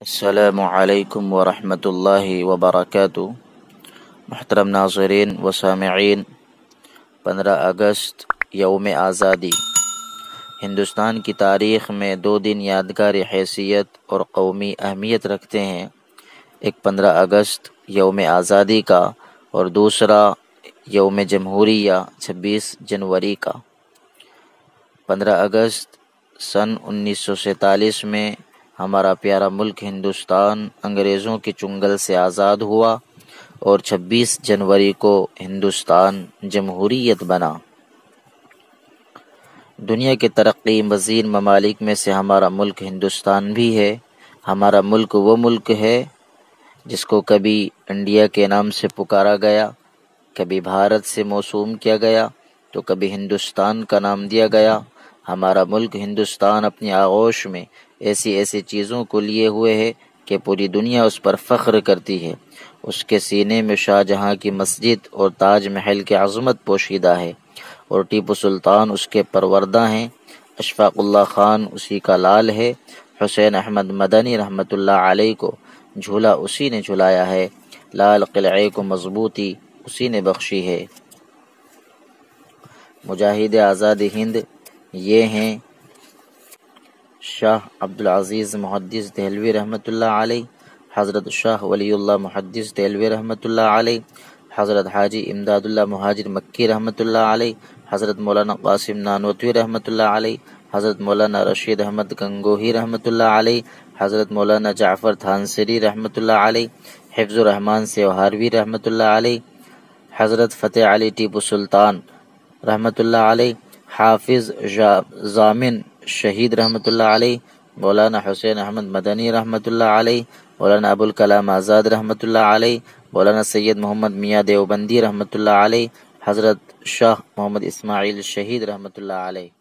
السلام علیکم ورحمۃ اللہ وبرکاتہ۔ محترم ناظرین و سامعین، 15 اگست یوم آزادی ہندوستان کی تاریخ میں 2 دن یادگار حیثیت اور قومی اہمیت رکھتے ہیں۔ ایک 15 اگست یوم آزادی کا اور دوسرا یوم جمہوریہ 26 جنوری کا۔ 15 اگست سن 1947 میں ہمارا پیارا ملک ہندوستان انگریزوں کے چنگل سے آزاد ہوا اور 26 جنوری کو ہندوستان جمہوریت بنا۔ دنیا کے ترقی پذیر ممالک میں سے ہمارا ملک ہندوستان بھی ہے۔ ہمارا ملک وہ ملک ہے جس کو کبھی انڈیا کے نام سے پکارا گیا، کبھی بھارت سے موسوم کیا گیا تو کبھی ہندوستان کا نام دیا گیا۔ ہمارا ملک ہندوستان اپنی آغوش میں ایسی چیزوں کو لیے ہوئے ہے کہ پوری دنیا اس پر فخر کرتی ہے۔ اس کے سینے میں شاہ جہاں کی مسجد اور تاج محل کی عظمت پوشیدہ ہے، اور ٹیپو سلطان اس کے پروردہ ہیں۔ اشفاق اللہ خان اسی کا لال ہے۔ حسین احمد مدنی رحمۃ اللہ علیہ کو جھولا اسی نے جھلایا ہے۔ لال قلعے کو مضبوطی اسی نے بخشی ہے۔ مجاہد آزاد ہند یہ ہیں شاہ عبدالعزیز محدث دہلوی رحمۃ اللہ علیہ، حضرت شاہ ولی اللہ محدث دہلوی رحمۃ اللہ علیہ، حضرت حاجی امداد اللہ مہاجر مکی رحمۃ اللہ علیہ، حضرت مولانا قاسم نانوتوی رحمۃ اللہ علیہ، حضرت مولانا رشید احمد گنگوہی رحمۃ اللہ علیہ، حضرت مولانا جعفر تھانسری رحمۃ اللہ علیہ، حفظ الرحمان سیوہاروی رحمۃ اللہ علیہ، حضرت فتح علی ٹیپو سلطان رحمۃ اللہ علیہ، حافظ ضامن شہید رحمۃ اللہ علیہ، مولانا حسین احمد مدنی رحمۃ اللہ علیہ، مولانا ابوالکلام آزاد رحمۃ اللہ علیہ، مولانا سید محمد میاں دیوبندی رحمۃ اللہ علیہ، حضرت شاہ محمد اسماعیل شہید رحمۃ اللہ علیہ۔